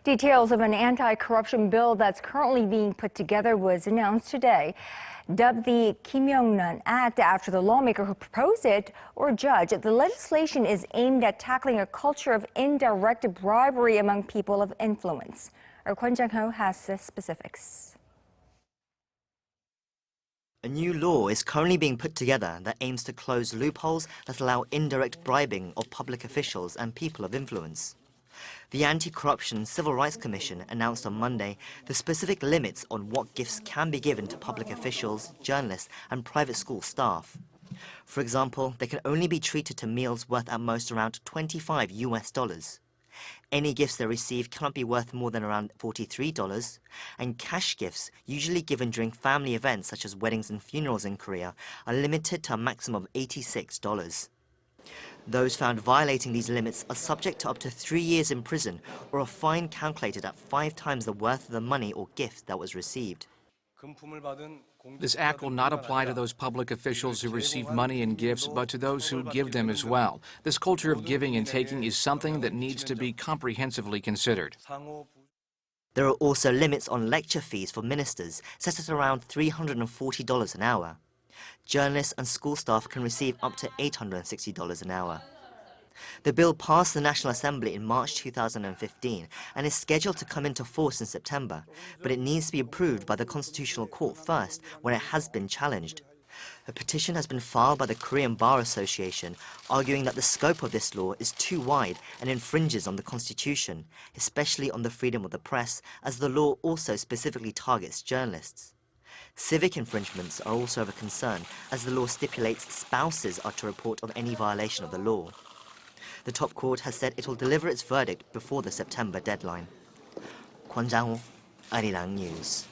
Details of an anti-corruption bill that's currently being put together was announced today. Dubbed the Kimyongnan Act after the lawmaker who proposed it or judge, the legislation is aimed at tackling a culture of indirect bribery among people of influence. Our Kwon Jang-ho has the specifics. A new law is currently being put together that aims to close loopholes that allow indirect bribing of public officials and people of influence. The Anti-Corruption Civil Rights Commission announced on Monday the specific limits on what gifts can be given to public officials, journalists, and private school staff. For example, they can only be treated to meals worth at most around $25 US. Any gifts they receive cannot be worth more than around $43, and cash gifts, usually given during family events such as weddings and funerals in Korea, are limited to a maximum of $86. Those found violating these limits are subject to up to 3 years in prison or a fine calculated at 5 times the worth of the money or gift that was received. This act will not apply to those public officials who receive money and gifts, but to those who give them as well. This culture of giving and taking is something that needs to be comprehensively considered. There are also limits on lecture fees for ministers, set at around $340 an hour. Journalists and school staff can receive up to $860 an hour. The bill passed the National Assembly in March 2015 and is scheduled to come into force in September, but it needs to be approved by the Constitutional Court first, where it has been challenged. A petition has been filed by the Korean Bar Association, arguing that the scope of this law is too wide and infringes on the Constitution, especially on the freedom of the press, as the law also specifically targets journalists. Civic infringements are also of a concern, as the law stipulates spouses are to report of any violation of the law. The top court has said it will deliver its verdict before the September deadline. Kwon Jang-ho, Arirang News.